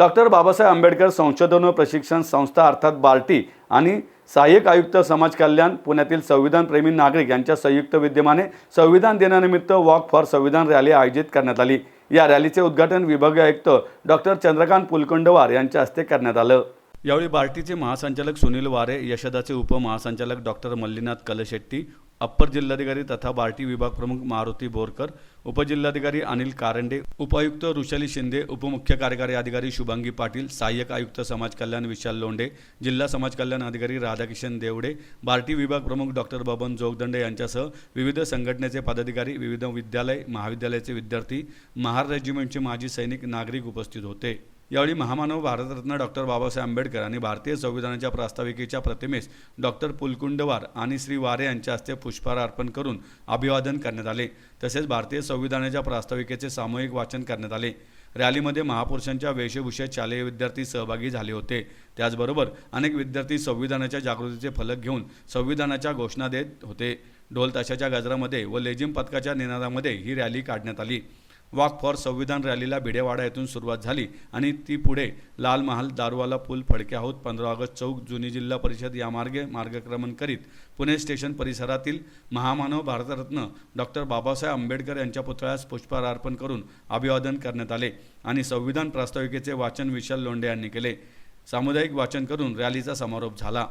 Doctor Babasaheb Ambedkar संशोधन व प्रशिक्षण संस्था अर्थात बार्टी आणि सहाय्यक आयुक्त समाज कल्याण पुण्यातील संविधानप्रेमी नागरिक यांच्या संयुक्त विद्यमाने संविधान दिनानिमित्त वॉक फॉर संविधान रॅली आयोजित करण्यात आली। या रॅलीचे उद्घाटन विभागीय आयुक्त डॉक्टर चंद्रकांत पुलकुंडवार यांच्या हस्ते करण्यात आलं। यावेळी बार्टीचे महासंचालक सुनील वारे, यशदाचे उपमहासंचालक डॉक्टर मल्लीनाथ कलशेट्टी, अप्पर जिल्हाधिकारी तथा बार्टी विभाग प्रमुख मारुती बोरकर, उपजिल्हाधिकारी अनिल कारंडे, उपायुक्त ऋषाली शिंदे, उपमुख्य कार्यकारी अधिकारी शुभांगी पाटील, सहाय्यक आयुक्त समाज कल्याण विशाल लोंढे, जिल्हा समाज कल्याण अधिकारी राधाकिशन देवडे, बार्टी विभाग प्रमुख डॉक्टर बबन जोगदंडे यांच्यासह विविध संघटनेचे पदाधिकारी, विविध विद्यालय महाविद्यालयाचे विद्यार्थी, महार रेजिमेंटचे माजी सैनिक, नागरिक उपस्थित होते। यावेळी महामानव भारतरत्न डॉक्टर बाबासाहेब आंबेडकर आणि भारतीय संविधानाच्या प्रास्ताविकेच्या प्रतिमेस डॉक्टर पुलकुंडवार आणि श्री वारे यांच्या हस्ते पुष्पहार अर्पण करून अभिवादन करण्यात आले। तसेच भारतीय संविधानाच्या प्रास्ताविकेचे सामूहिक वाचन करण्यात आले। रॅलीमध्ये महापुरुषांच्या वेशभूषेत शालेय विद्यार्थी सहभागी झाले होते। त्याचबरोबर अनेक विद्यार्थी संविधानाच्या जागृतीचे फलक घेऊन संविधानाच्या घोषणा देत होते। ढोल ताशाच्या गजरामध्ये व लेझिम पथकाच्या निनादामध्ये ही रॅली काढण्यात आली। वॉक फॉर संविधान रॅलीला भिडेवाडा येथून सुरुवात झाली आणि ती पुढे लाल महाल, दारूवाला पूल, फडके हौद, 15 ऑगस्ट चौक, जुनी जिल्हा परिषद या मार्गक्रमण करीत पुणे स्टेशन परिसरातील महामानव भारतरत्न डॉक्टर बाबासाहेब आंबेडकर यांच्या पुतळ्यास पुष्पहार अर्पण करून अभिवादन करण्यात आले आणि संविधान प्रास्ताविकेचे वाचन विशाल लोंढे यांनी केले। सामुदायिक वाचन करून रॅलीचा समारोप झाला।